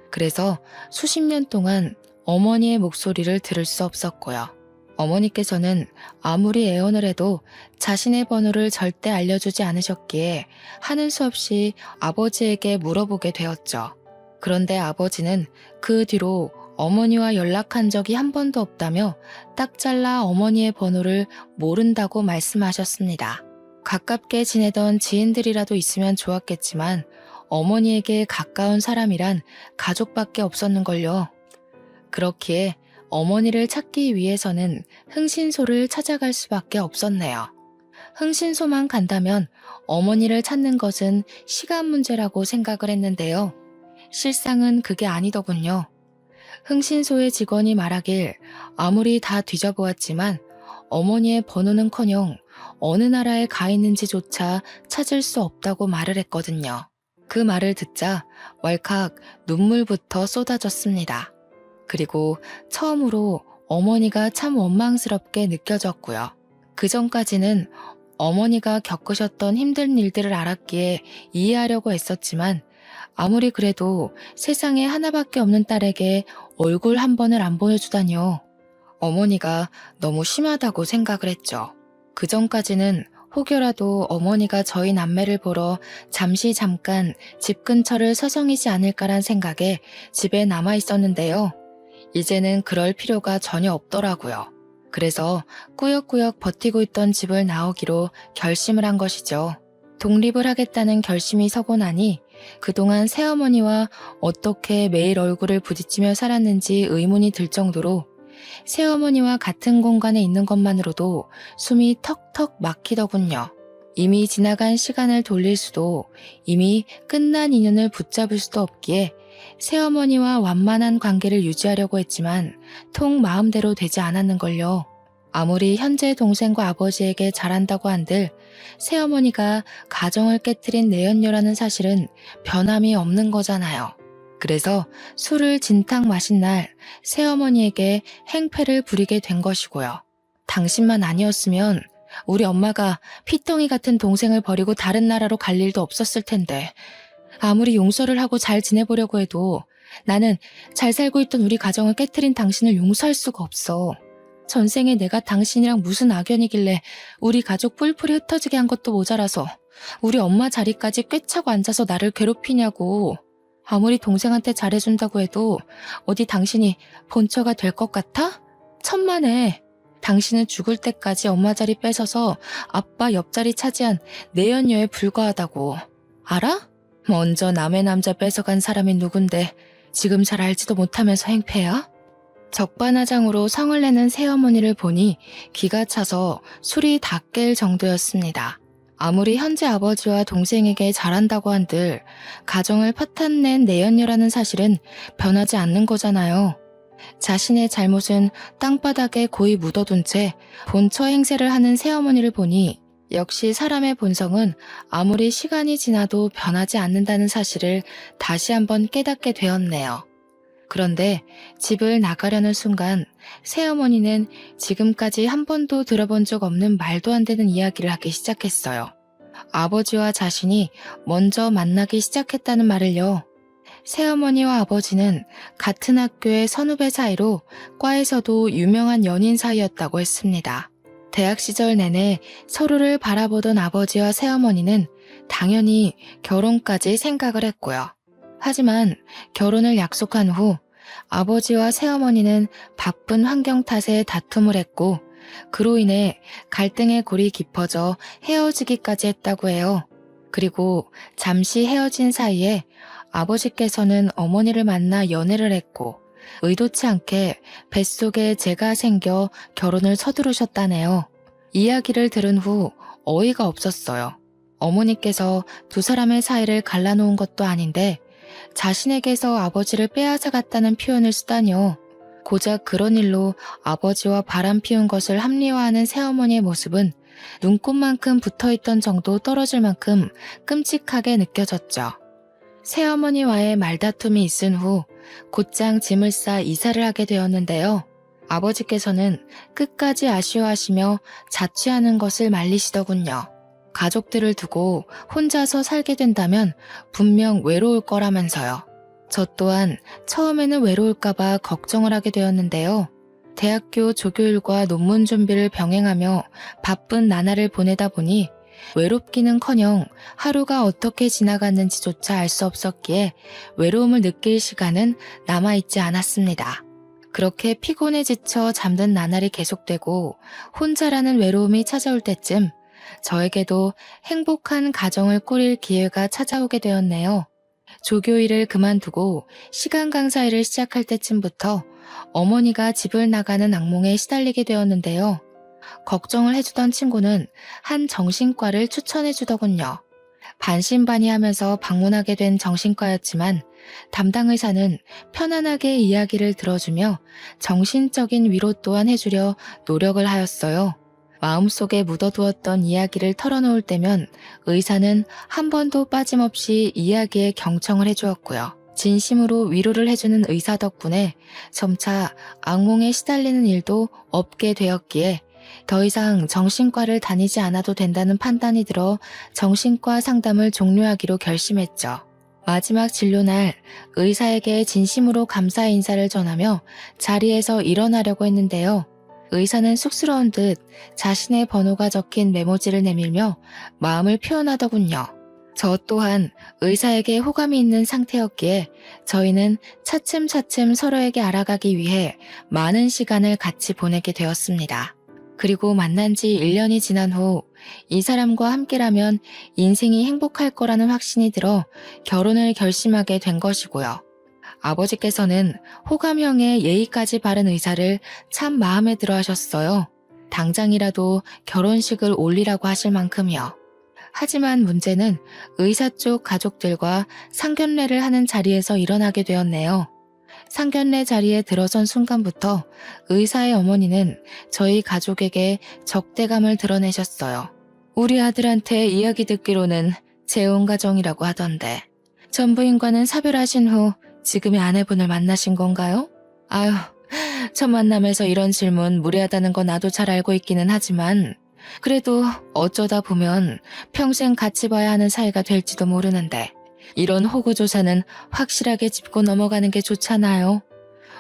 S1: 그래서 수십 년 동안 어머니의 목소리를 들을 수 없었고요. 어머니께서는 아무리 애원을 해도 자신의 번호를 절대 알려주지 않으셨기에 하는 수 없이 아버지에게 물어보게 되었죠. 그런데 아버지는 그 뒤로 어머니와 연락한 적이 한 번도 없다며 딱 잘라 어머니의 번호를 모른다고 말씀하셨습니다. 가깝게 지내던 지인들이라도 있으면 좋았겠지만 어머니에게 가까운 사람이란 가족밖에 없었는걸요. 그렇기에 어머니를 찾기 위해서는 흥신소를 찾아갈 수밖에 없었네요. 흥신소만 간다면 어머니를 찾는 것은 시간 문제라고 생각을 했는데요. 실상은 그게 아니더군요. 흥신소의 직원이 말하길 아무리 다 뒤져보았지만 어머니의 번호는커녕 어느 나라에 가 있는지조차 찾을 수 없다고 말을 했거든요. 그 말을 듣자 왈칵 눈물부터 쏟아졌습니다. 그리고 처음으로 어머니가 참 원망스럽게 느껴졌고요. 그 전까지는 어머니가 겪으셨던 힘든 일들을 알았기에 이해하려고 했었지만 아무리 그래도 세상에 하나밖에 없는 딸에게 얼굴 한 번을 안 보여주다니요. 어머니가 너무 심하다고 생각을 했죠. 그 전까지는 혹여라도 어머니가 저희 남매를 보러 잠깐 집 근처를 서성이지 않을까란 생각에 집에 남아 있었는데요. 이제는 그럴 필요가 전혀 없더라고요. 그래서 꾸역꾸역 버티고 있던 집을 나오기로 결심을 한 것이죠. 독립을 하겠다는 결심이 서고 나니 그동안 새어머니와 어떻게 매일 얼굴을 부딪히며 살았는지 의문이 들 정도로 새어머니와 같은 공간에 있는 것만으로도 숨이 턱턱 막히더군요. 이미 지나간 시간을 돌릴 수도 이미 끝난 인연을 붙잡을 수도 없기에 새어머니와 완만한 관계를 유지하려고 했지만 통 마음대로 되지 않았는걸요. 아무리 현재 동생과 아버지에게 잘한다고 한들 새어머니가 가정을 깨트린 내연녀라는 사실은 변함이 없는 거잖아요. 그래서 술을 진탕 마신 날 새어머니에게 행패를 부리게 된 것이고요. 당신만 아니었으면 우리 엄마가 피덩이 같은 동생을 버리고 다른 나라로 갈 일도 없었을 텐데 아무리 용서를 하고 잘 지내보려고 해도 나는 잘 살고 있던 우리 가정을 깨트린 당신을 용서할 수가 없어. 전생에 내가 당신이랑 무슨 악연이길래 우리 가족 뿔뿔이 흩어지게 한 것도 모자라서 우리 엄마 자리까지 꿰차고 앉아서 나를 괴롭히냐고. 아무리 동생한테 잘해준다고 해도 어디 당신이 본처가 될 것 같아? 천만에. 당신은 죽을 때까지 엄마 자리 뺏어서 아빠 옆자리 차지한 내연녀에 불과하다고. 알아? 먼저 남의 남자 뺏어간 사람이 누군데 지금 잘 알지도 못하면서 행패야? 적반하장으로 성을 내는 새어머니를 보니 기가 차서 술이 다 깰 정도였습니다. 아무리 현재 아버지와 동생에게 잘한다고 한들 가정을 파탄낸 내연녀라는 사실은 변하지 않는 거잖아요. 자신의 잘못은 땅바닥에 고이 묻어둔 채 본처 행세를 하는 새어머니를 보니 역시 사람의 본성은 아무리 시간이 지나도 변하지 않는다는 사실을 다시 한번 깨닫게 되었네요. 그런데 집을 나가려는 순간 새어머니는 지금까지 한 번도 들어본 적 없는 말도 안 되는 이야기를 하기 시작했어요. 아버지와 자신이 먼저 만나기 시작했다는 말을요. 새어머니와 아버지는 같은 학교의 선후배 사이로 과에서도 유명한 연인 사이였다고 했습니다. 대학 시절 내내 서로를 바라보던 아버지와 새어머니는 당연히 결혼까지 생각을 했고요. 하지만 결혼을 약속한 후 아버지와 새어머니는 바쁜 환경 탓에 다툼을 했고 그로 인해 갈등의 골이 깊어져 헤어지기까지 했다고 해요. 그리고 잠시 헤어진 사이에 아버지께서는 어머니를 만나 연애를 했고 의도치 않게 뱃속에 재가 생겨 결혼을 서두르셨다네요. 이야기를 들은 후 어이가 없었어요. 어머니께서 두 사람의 사이를 갈라놓은 것도 아닌데 자신에게서 아버지를 빼앗아갔다는 표현을 쓰다니요. 고작 그런 일로 아버지와 바람 피운 것을 합리화하는 새어머니의 모습은 눈곱만큼 붙어있던 정도 떨어질 만큼 끔찍하게 느껴졌죠. 새어머니와의 말다툼이 있은 후 곧장 짐을 싸 이사를 하게 되었는데요. 아버지께서는 끝까지 아쉬워하시며 자취하는 것을 말리시더군요. 가족들을 두고 혼자서 살게 된다면 분명 외로울 거라면서요. 저 또한 처음에는 외로울까봐 걱정을 하게 되었는데요. 대학교 조교일과 논문 준비를 병행하며 바쁜 나날을 보내다 보니 외롭기는커녕 하루가 어떻게 지나갔는지조차 알 수 없었기에 외로움을 느낄 시간은 남아있지 않았습니다. 그렇게 피곤해 지쳐 잠든 나날이 계속되고 혼자라는 외로움이 찾아올 때쯤 저에게도 행복한 가정을 꾸릴 기회가 찾아오게 되었네요. 조교 일을 그만두고 시간 강사 일을 시작할 때쯤부터 어머니가 집을 나가는 악몽에 시달리게 되었는데요. 걱정을 해주던 친구는 한 정신과를 추천해 주더군요. 반신반의하면서 방문하게 된 정신과였지만 담당 의사는 편안하게 이야기를 들어주며 정신적인 위로 또한 해주려 노력을 하였어요. 마음속에 묻어두었던 이야기를 털어놓을 때면 의사는 한 번도 빠짐없이 이야기에 경청을 해주었고요. 진심으로 위로를 해주는 의사 덕분에 점차 악몽에 시달리는 일도 없게 되었기에 더 이상 정신과를 다니지 않아도 된다는 판단이 들어 정신과 상담을 종료하기로 결심했죠. 마지막 진료날 의사에게 진심으로 감사 인사를 전하며 자리에서 일어나려고 했는데요. 의사는 쑥스러운 듯 자신의 번호가 적힌 메모지를 내밀며 마음을 표현하더군요. 저 또한 의사에게 호감이 있는 상태였기에 저희는 차츰차츰 서로에게 알아가기 위해 많은 시간을 같이 보내게 되었습니다. 그리고 만난 지 1년이 지난 후 이 사람과 함께라면 인생이 행복할 거라는 확신이 들어 결혼을 결심하게 된 것이고요. 아버지께서는 호감형의 예의까지 바른 의사를 참 마음에 들어 하셨어요. 당장이라도 결혼식을 올리라고 하실 만큼이요. 하지만 문제는 의사 쪽 가족들과 상견례를 하는 자리에서 일어나게 되었네요. 상견례 자리에 들어선 순간부터 의사의 어머니는 저희 가족에게 적대감을 드러내셨어요. 우리 아들한테 이야기 듣기로는 재혼 가정이라고 하던데 전부인과는 사별하신 후 지금의 아내분을 만나신 건가요? 아유, 첫 만남에서 이런 질문 무례하다는 건 나도 잘 알고 있기는 하지만 그래도 어쩌다 보면 평생 같이 봐야 하는 사이가 될지도 모르는데 이런 호구조사는 확실하게 짚고 넘어가는 게 좋잖아요.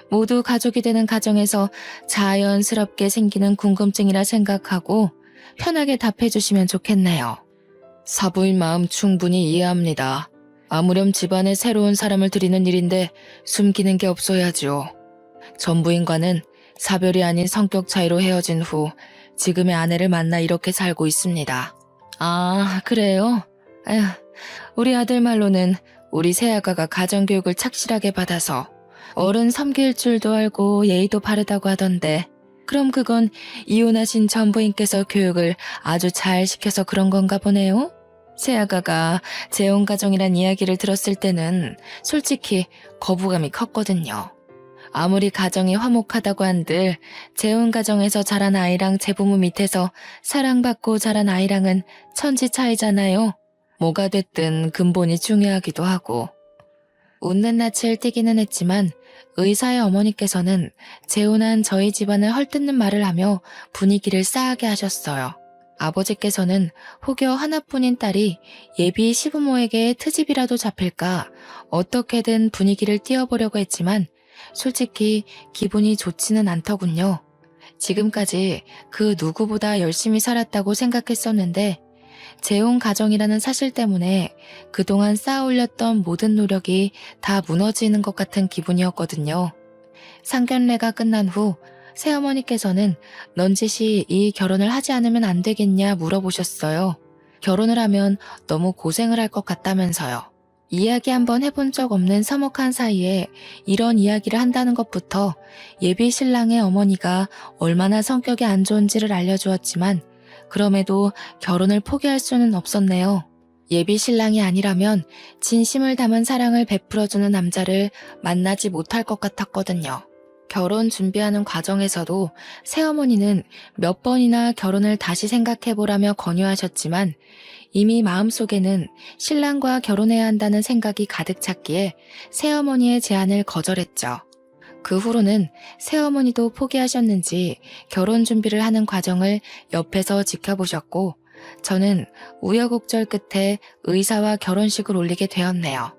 S1: 모두 가족이 되는 가정에서 자연스럽게 생기는 궁금증이라 생각하고 편하게 답해 주시면 좋겠네요. 사부인 마음 충분히 이해합니다. 아무렴 집안에 새로운 사람을 들이는 일인데 숨기는 게 없어야죠. 전부인과는 사별이 아닌 성격 차이로 헤어진 후 지금의 아내를 만나 이렇게 살고 있습니다. 아, 그래요? 에휴, 우리 아들 말로는 우리 새아가가 가정교육을 착실하게 받아서 어른 섬길 줄도 알고 예의도 바르다고 하던데 그럼 그건 이혼하신 전부인께서 교육을 아주 잘 시켜서 그런 건가 보네요? 새아가가 재혼가정이란 이야기를 들었을 때는 솔직히 거부감이 컸거든요. 아무리 가정이 화목하다고 한들 재혼가정에서 자란 아이랑 재부모 밑에서 사랑받고 자란 아이랑은 천지 차이잖아요. 뭐가 됐든 근본이 중요하기도 하고. 웃는 낯을 띠기는 했지만 의사의 어머니께서는 재혼한 저희 집안을 헐뜯는 말을 하며 분위기를 싸하게 하셨어요. 아버지께서는 혹여 하나뿐인 딸이 예비 시부모에게 트집이라도 잡힐까 어떻게든 분위기를 띄워보려고 했지만 솔직히 기분이 좋지는 않더군요. 지금까지 그 누구보다 열심히 살았다고 생각했었는데 재혼 가정이라는 사실 때문에 그동안 쌓아올렸던 모든 노력이 다 무너지는 것 같은 기분이었거든요. 상견례가 끝난 후 새어머니께서는 넌지시 이 결혼을 하지 않으면 안 되겠냐 물어보셨어요. 결혼을 하면 너무 고생을 할 것 같다면서요. 이야기 한번 해본 적 없는 서먹한 사이에 이런 이야기를 한다는 것부터 예비 신랑의 어머니가 얼마나 성격이 안 좋은지를 알려주었지만 그럼에도 결혼을 포기할 수는 없었네요. 예비 신랑이 아니라면 진심을 담은 사랑을 베풀어주는 남자를 만나지 못할 것 같았거든요. 결혼 준비하는 과정에서도 새어머니는 몇 번이나 결혼을 다시 생각해보라며 권유하셨지만 이미 마음속에는 신랑과 결혼해야 한다는 생각이 가득 찼기에 새어머니의 제안을 거절했죠. 그 후로는 새어머니도 포기하셨는지 결혼 준비를 하는 과정을 옆에서 지켜보셨고 저는 우여곡절 끝에 의사와 결혼식을 올리게 되었네요.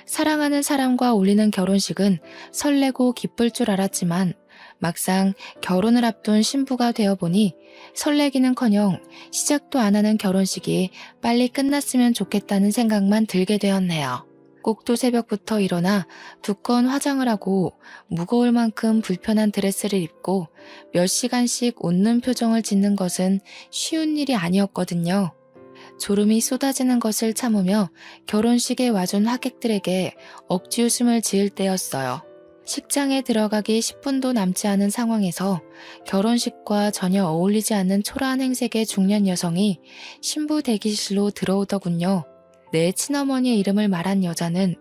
S1: 사랑하는 사람과 올리는 결혼식은 설레고 기쁠 줄 알았지만 막상 결혼을 앞둔 신부가 되어보니 설레기는커녕 시작도 안 하는 결혼식이 빨리 끝났으면 좋겠다는 생각만 들게 되었네요. 꼭두 새벽부터 일어나 두꺼운 화장을 하고 무거울 만큼 불편한 드레스를 입고 몇 시간씩 웃는 표정을 짓는 것은 쉬운 일이 아니었거든요. 졸음이 쏟아지는 것을 참으며 결혼식에 와준 하객들에게 억지 웃음을 지을 때였어요. 식장에 들어가기 10분도 남지 않은 상황에서 결혼식과 전혀 어울리지 않는 초라한 행색의 중년 여성이 신부 대기실로 들어오더군요. 내 친어머니의 이름을 말한 여자는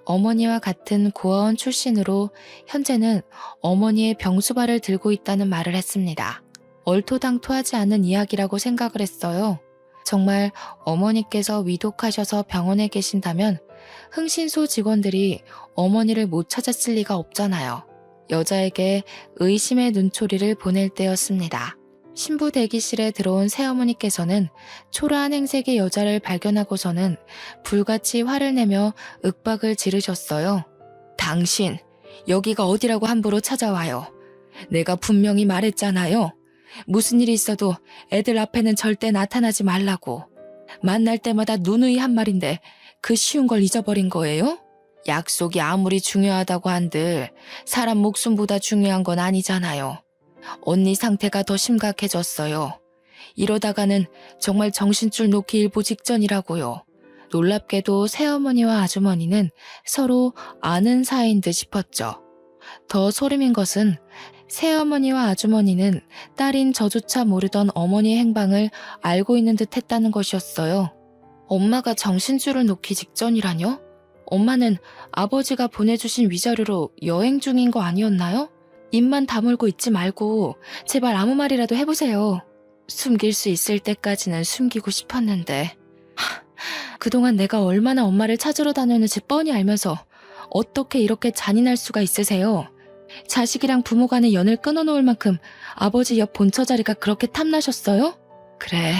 S1: 어머니와 같은 고아원 출신으로 현재는 어머니의 병수발을 들고 있다는 말을 했습니다. 얼토당토하지 않은 이야기라고 생각을 했어요. 정말 어머니께서 위독하셔서 병원에 계신다면 흥신소 직원들이 어머니를 못 찾았을 리가 없잖아요. 여자에게 의심의 눈초리를 보낼 때였습니다. 신부 대기실에 들어온 새어머니께서는 초라한 행색의 여자를 발견하고서는 불같이 화를 내며 윽박을 지르셨어요. 당신, 여기가 어디라고 함부로 찾아와요. 내가 분명히 말했잖아요. 무슨 일이 있어도 애들 앞에는 절대 나타나지 말라고. 만날 때마다 누누이 한 말인데 그 쉬운 걸 잊어버린 거예요? 약속이 아무리 중요하다고 한들 사람 목숨보다 중요한 건 아니잖아요. 언니 상태가 더 심각해졌어요. 이러다가는 정말 정신줄 놓기 일보 직전이라고요. 놀랍게도 새어머니와 아주머니는 서로 아는 사이인 듯 싶었죠. 더 소름인 것은 새어머니와 아주머니는 딸인 저조차 모르던 어머니의 행방을 알고 있는 듯 했다는 것이었어요. 엄마가 정신줄을 놓기 직전이라뇨? 엄마는 아버지가 보내주신 위자료로 여행 중인 거 아니었나요? 입만 다물고 있지 말고 제발 아무 말이라도 해보세요. 숨길 수 있을 때까지는 숨기고 싶었는데 그동안 내가 얼마나 엄마를 찾으러 다녔는지 뻔히 알면서 어떻게 이렇게 잔인할 수가 있으세요? 자식이랑 부모 간의 연을 끊어놓을 만큼 아버지 옆 본처 자리가 그렇게 탐나셨어요? 그래,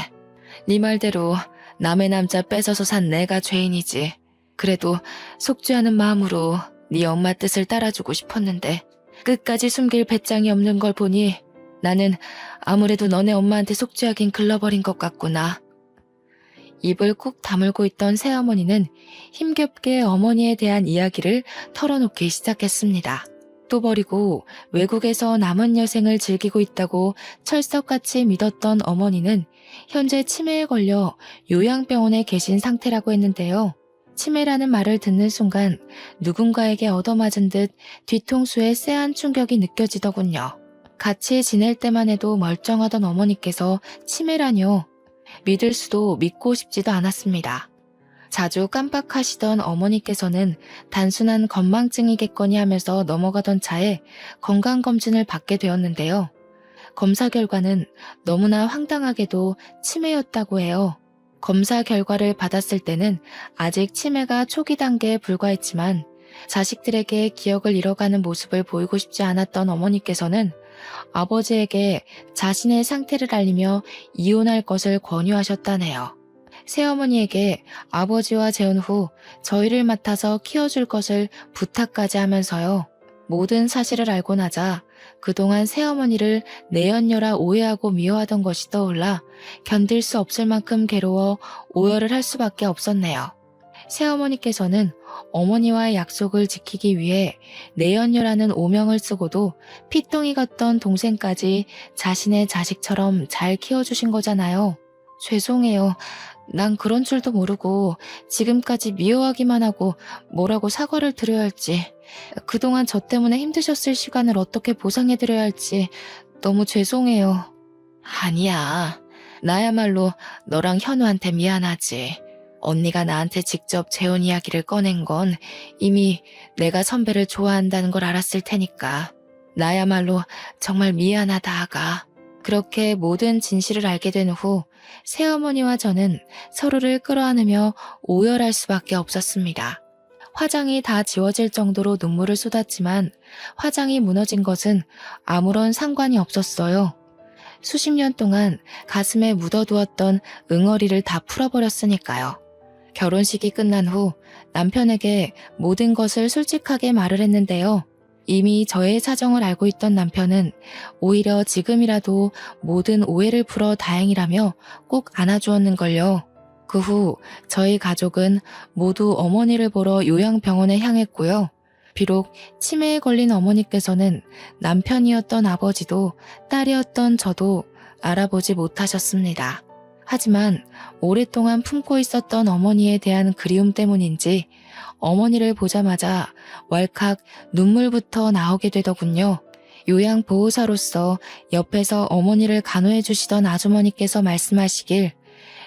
S1: 네 말대로 남의 남자 뺏어서 산 내가 죄인이지. 그래도 속죄하는 마음으로 네 엄마 뜻을 따라주고 싶었는데 끝까지 숨길 배짱이 없는 걸 보니 나는 아무래도 너네 엄마한테 속죄하긴 글러버린 것 같구나. 입을 꾹 다물고 있던 새어머니는 힘겹게 어머니에 대한 이야기를 털어놓기 시작했습니다. 또 버리고 외국에서 남은 여생을 즐기고 있다고 철석같이 믿었던 어머니는 현재 치매에 걸려 요양병원에 계신 상태라고 했는데요. 치매라는 말을 듣는 순간 누군가에게 얻어맞은 듯 뒤통수에 쎄한 충격이 느껴지더군요. 같이 지낼 때만 해도 멀쩡하던 어머니께서 치매라뇨. 믿을 수도 믿고 싶지도 않았습니다. 자주 깜빡하시던 어머니께서는 단순한 건망증이겠거니 하면서 넘어가던 차에 건강검진을 받게 되었는데요. 검사 결과는 너무나 황당하게도 치매였다고 해요. 검사 결과를 받았을 때는 아직 치매가 초기 단계에 불과했지만 자식들에게 기억을 잃어가는 모습을 보이고 싶지 않았던 어머니께서는 아버지에게 자신의 상태를 알리며 이혼할 것을 권유하셨다네요. 새어머니에게 아버지와 재혼 후 저희를 맡아서 키워줄 것을 부탁까지 하면서요. 모든 사실을 알고 나자 그동안 새어머니를 내연녀라 오해하고 미워하던 것이 떠올라 견딜 수 없을 만큼 괴로워 오열을 할 수밖에 없었네요. 새어머니께서는 어머니와의 약속을 지키기 위해 내연녀라는 오명을 쓰고도 피똥이 같던 동생까지 자신의 자식처럼 잘 키워주신 거잖아요. 죄송해요. 난 그런 줄도 모르고 지금까지 미워하기만 하고 뭐라고 사과를 드려야 할지, 그동안 저 때문에 힘드셨을 시간을 어떻게 보상해드려야 할지 너무 죄송해요. 아니야. 나야말로 너랑 현우한테 미안하지. 언니가 나한테 직접 재혼 이야기를 꺼낸 건 이미 내가 선배를 좋아한다는 걸 알았을 테니까. 나야말로 정말 미안하다, 아가. 그렇게 모든 진실을 알게 된 후 새어머니와 저는 서로를 끌어안으며 오열할 수밖에 없었습니다. 화장이 다 지워질 정도로 눈물을 쏟았지만 화장이 무너진 것은 아무런 상관이 없었어요. 수십 년 동안 가슴에 묻어두었던 응어리를 다 풀어버렸으니까요. 결혼식이 끝난 후 남편에게 모든 것을 솔직하게 말을 했는데요. 이미 저의 사정을 알고 있던 남편은 오히려 지금이라도 모든 오해를 풀어 다행이라며 꼭 안아주었는걸요. 그 후 저희 가족은 모두 어머니를 보러 요양병원에 향했고요. 비록 치매에 걸린 어머니께서는 남편이었던 아버지도 딸이었던 저도 알아보지 못하셨습니다. 하지만 오랫동안 품고 있었던 어머니에 대한 그리움 때문인지 어머니를 보자마자 왈칵 눈물부터 나오게 되더군요. 요양보호사로서 옆에서 어머니를 간호해 주시던 아주머니께서 말씀하시길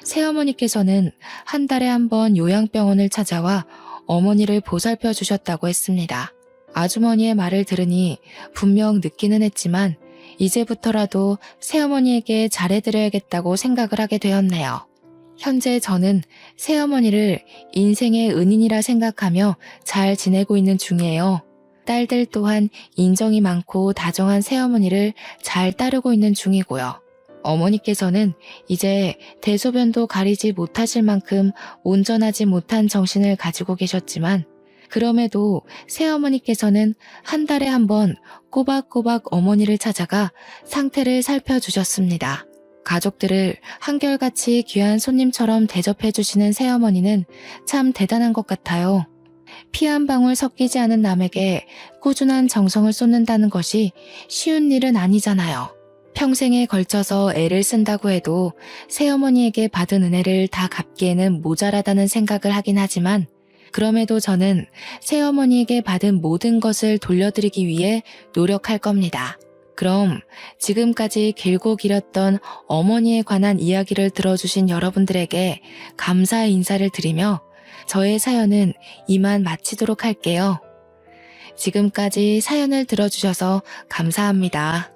S1: 새어머니께서는 한 달에 한 번 요양병원을 찾아와 어머니를 보살펴 주셨다고 했습니다. 아주머니의 말을 들으니 분명 늦기는 했지만 이제부터라도 새어머니에게 잘해드려야겠다고 생각을 하게 되었네요. 현재 저는 새어머니를 인생의 은인이라 생각하며 잘 지내고 있는 중이에요. 딸들 또한 인정이 많고 다정한 새어머니를 잘 따르고 있는 중이고요. 어머니께서는 이제 대소변도 가리지 못하실 만큼 온전하지 못한 정신을 가지고 계셨지만 그럼에도 새어머니께서는 한 달에 한 번 꼬박꼬박 어머니를 찾아가 상태를 살펴주셨습니다. 가족들을 한결같이 귀한 손님처럼 대접해 주시는 새어머니는 참 대단한 것 같아요. 피 한 방울 섞이지 않은 남에게 꾸준한 정성을 쏟는다는 것이 쉬운 일은 아니잖아요. 평생에 걸쳐서 애를 쓴다고 해도 새어머니에게 받은 은혜를 다 갚기에는 모자라다는 생각을 하긴 하지만 그럼에도 저는 새어머니에게 받은 모든 것을 돌려드리기 위해 노력할 겁니다. 그럼 지금까지 길고 길었던 어머니에 관한 이야기를 들어주신 여러분들에게 감사의 인사를 드리며 저의 사연은 이만 마치도록 할게요. 지금까지 사연을 들어주셔서 감사합니다.